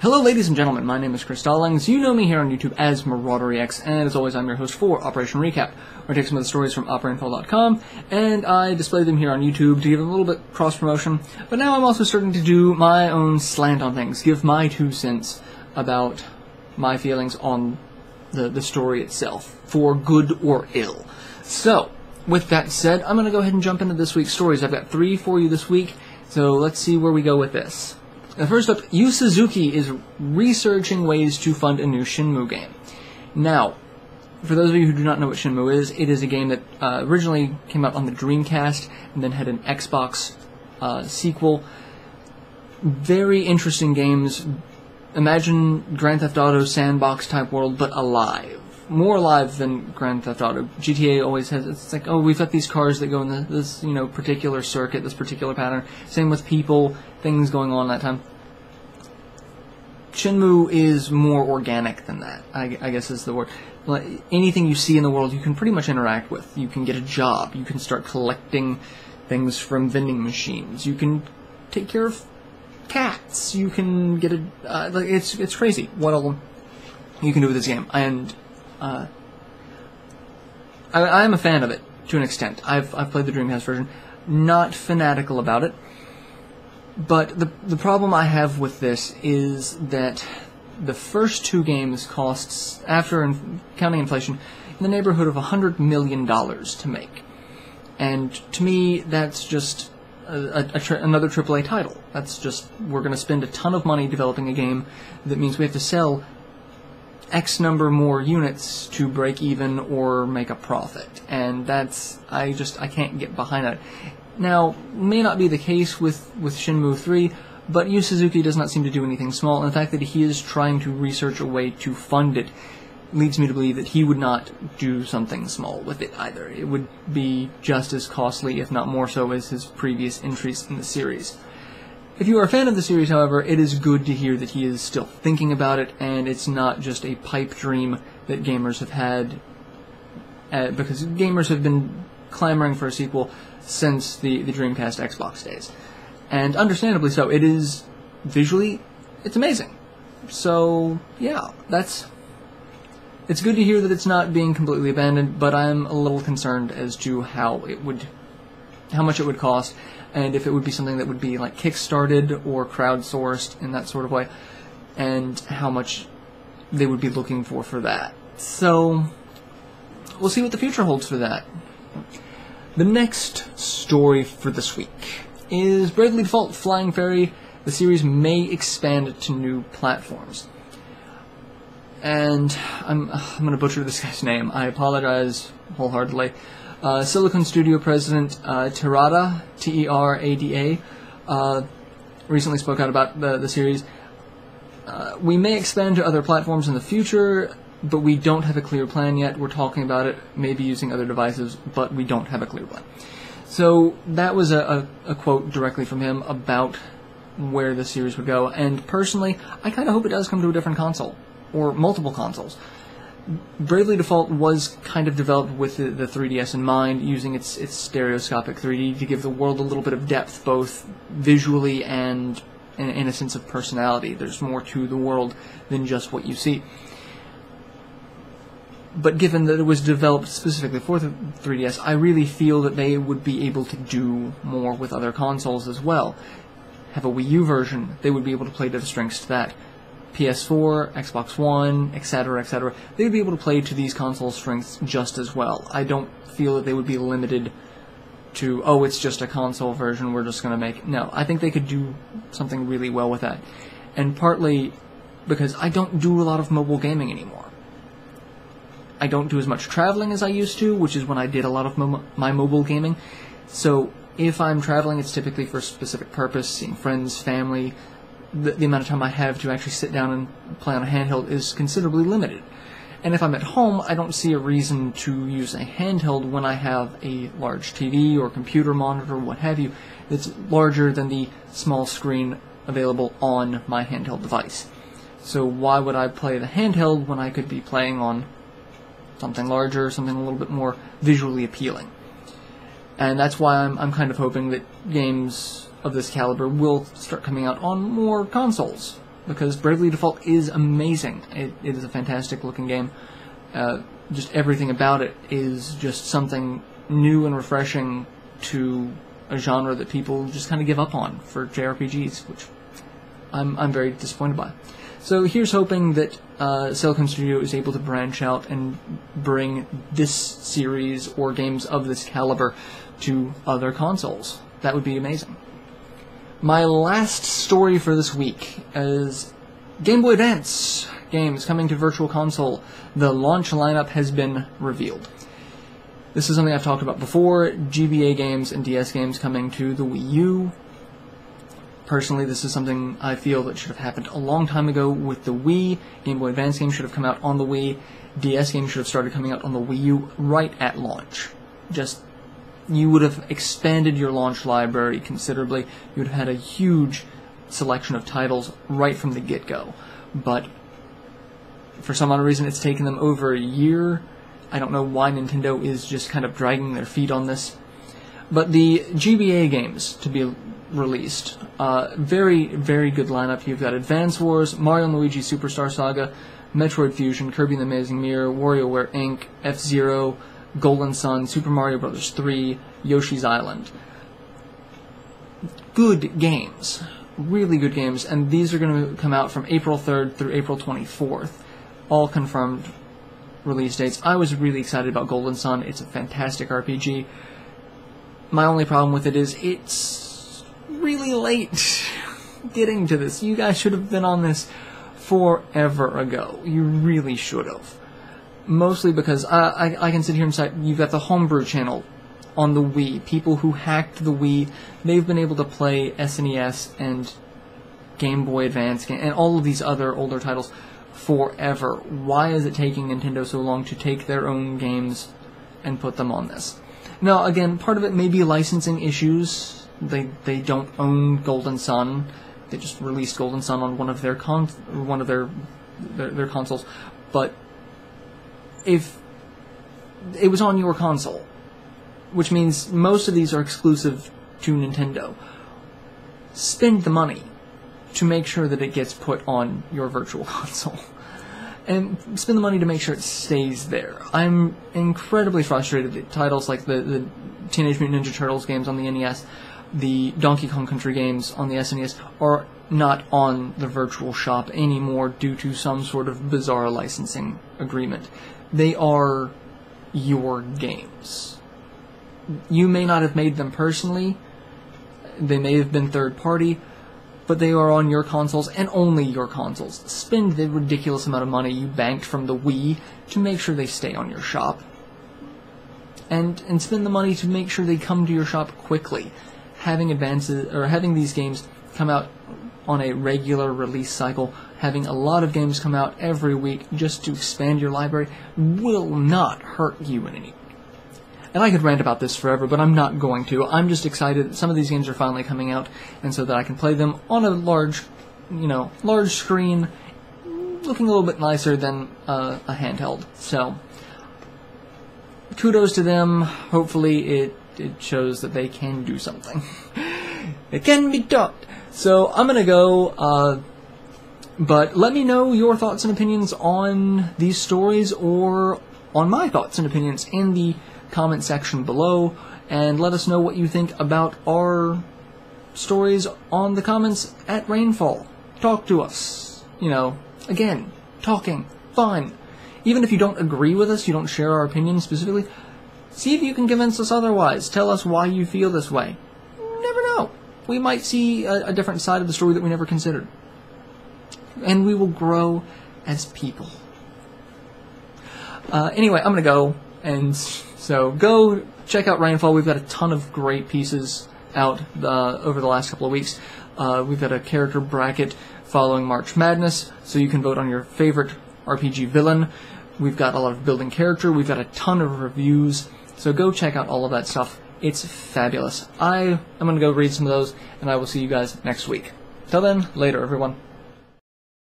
Hello ladies and gentlemen, my name is Stollings. You know me here on YouTube as MarauderEX, and as always I'm your host for Operation Recap, where I take some of the stories from Rainfall.com, and I display them here on YouTube to give them a little bit cross-promotion, but now I'm also starting to do my own slant on things, give my 2 cents about my feelings on the story itself, for good or ill. So, with that said, I'm going to go ahead and jump into this week's stories. I've got 3 for you this week, so let's see where we go with this. First up, Yu Suzuki is researching ways to fund a new Shenmue game. Now, for those of you who do not know what Shenmue is, it is a game that originally came out on the Dreamcast and then had an Xbox sequel. Very interesting games. Imagine Grand Theft Auto sandbox type world, but alive. More alive than Grand Theft Auto. GTA always has, it's like, oh, we've got these cars that go in this, particular circuit, this particular pattern. Same with people, things going on that time. Shenmue is more organic than that, I guess is the word. Like, anything you see in the world you can pretty much interact with. You can get a job, you can start collecting things from vending machines, you can take care of cats, you can get a, it's crazy what all you can do with this game. And I'm a fan of it, to an extent. I've played the Dreamcast version, not fanatical about it, but the problem I have with this is that the first 2 games costs, after counting inflation, in the neighborhood of $100 million to make. And to me, that's just another AAA title. That's just, we're going to spend a ton of money developing a game that means we have to sell X number more units to break even or make a profit, and that's, I can't get behind that. Now, may not be the case with Shenmue 3, but Yu Suzuki does not seem to do anything small, and the fact that he is trying to research a way to fund it leads me to believe that he would not do something small with it either. It would be just as costly, if not more so, as his previous entries in the series. If you are a fan of the series, however, it is good to hear that he is still thinking about it, and it's not just a pipe dream that gamers have had, because gamers have been clamoring for a sequel since the Dreamcast Xbox days. And understandably so. It is, visually, it's amazing. So, yeah, it's good to hear that it's not being completely abandoned, but I'm a little concerned as to how much it would cost, and if it would be something that would be like kickstarted or crowdsourced in that sort of way, and how much they would be looking for that. So, we'll see what the future holds for that. The next story for this week is Bravely Default Flying Fairy. The series may expand to new platforms. And I'm going to butcher this guy's name. I apologize wholeheartedly. Silicon Studio President Terada, T-E-R-A-D-A, recently spoke out about the series. We may expand to other platforms in the future, but we don't have a clear plan yet. We're talking about it, maybe using other devices, but we don't have a clear plan. So that was a quote directly from him about where the series would go, and personally, I kind of hope it does come to a different console, or multiple consoles. Bravely Default was kind of developed with the 3DS in mind, using its stereoscopic 3D to give the world a little bit of depth, both visually and in a sense of personality. There's more to the world than just what you see. But given that it was developed specifically for the 3DS, I really feel that they would be able to do more with other consoles as well. Have a Wii U version, they would be able to play to the strengths to that. PS4, Xbox One, etc., etc. They would be able to play to these console strengths just as well. I don't feel that they would be limited to, oh, it's just a console version, we're just going to make... No, I think they could do something really well with that. And partly because I don't do a lot of mobile gaming anymore. I don't do as much traveling as I used to, which is when I did a lot of my mobile gaming. So if I'm traveling, it's typically for a specific purpose, seeing friends, family. The amount of time I have to actually sit down and play on a handheld is considerably limited. And if I'm at home, I don't see a reason to use a handheld when I have a large TV or computer monitor, what have you, that's larger than the small screen available on my handheld device. So why would I play the handheld when I could be playing on something larger, something a little bit more visually appealing? And that's why I'm kind of hoping that games of this caliber will start coming out on more consoles. because Bravely Default is amazing. It is a fantastic looking game. Just everything about it is just something new and refreshing to a genre that people just kind of give up on for JRPGs, which I'm very disappointed by. So here's hoping that Silicon Studio is able to branch out and bring this series or games of this caliber to other consoles. That would be amazing. My last story for this week is Game Boy Advance games coming to Virtual Console. The launch lineup has been revealed. This is something I've talked about before, GBA games and DS games coming to the Wii U. Personally, this is something I feel that should have happened a long time ago with the Wii. Game Boy Advance games should have come out on the Wii. DS games should have started coming out on the Wii U right at launch. You would have expanded your launch library considerably. You would have had a huge selection of titles right from the get-go. But for some odd reason, it's taken them over a year. I don't know why Nintendo is just kind of dragging their feet on this. But the GBA games to be released, very, very good lineup. You've got Advance Wars, Mario & Luigi Superstar Saga, Metroid Fusion, Kirby and the Amazing Mirror, WarioWare Inc., F-Zero, Golden Sun, Super Mario Bros. 3, Yoshi's Island. Good games. Really good games. And these are going to come out from April 3rd through April 24th. All confirmed release dates. I was really excited about Golden Sun. It's a fantastic RPG. My only problem with it is it's really late getting to this. You guys should have been on this forever ago. You really should have. Mostly because I can sit here and say, you've got the Homebrew channel on the Wii. People who hacked the Wii, they've been able to play SNES and Game Boy Advance and all of these other older titles forever. Why is it taking Nintendo so long to take their own games and put them on this? Now, again, part of it may be licensing issues. They don't own Golden Sun. They just released Golden Sun on one of their their consoles. But if it was on your console, which means most of these are exclusive to Nintendo, spend the money to make sure that it gets put on your Virtual Console. And spend the money to make sure it stays there. I'm incredibly frustrated that titles like the Teenage Mutant Ninja Turtles games on the NES, the Donkey Kong Country games on the SNES, are not on the Virtual Shop anymore due to some sort of bizarre licensing agreement. They are your games. You may not have made them personally, they may have been third-party, but they are on your consoles and only your consoles. Spend the ridiculous amount of money you banked from the Wii to make sure they stay on your shop. And spend the money to make sure they come to your shop quickly. Having these games come out on a regular release cycle, having a lot of games come out every week just to expand your library will not hurt you in any way. And I could rant about this forever, but I'm not going to. I'm just excited that some of these games are finally coming out, and so that I can play them on a large screen, looking a little bit nicer than a handheld. So, kudos to them. Hopefully it shows that they can do something. It can be done. So, I'm gonna go, but let me know your thoughts and opinions on these stories, or on my thoughts and opinions in the comment section below, and let us know what you think about our stories on the comments at Rainfall. Talk to us. Again, talking, fun. Even if you don't agree with us, you don't share our opinions specifically, see if you can convince us otherwise. Tell us why you feel this way. You never know. We might see a different side of the story that we never considered. And we will grow as people. Anyway, I'm going to go, and so go check out Rainfall. We've got a ton of great pieces out over the last couple of weeks. We've got a character bracket following March Madness, so you can vote on your favorite RPG villain. We've got a lot of building character. We've got a ton of reviews, so go check out all of that stuff. It's fabulous. I am going to go read some of those, and I will see you guys next week. Till then, later, everyone.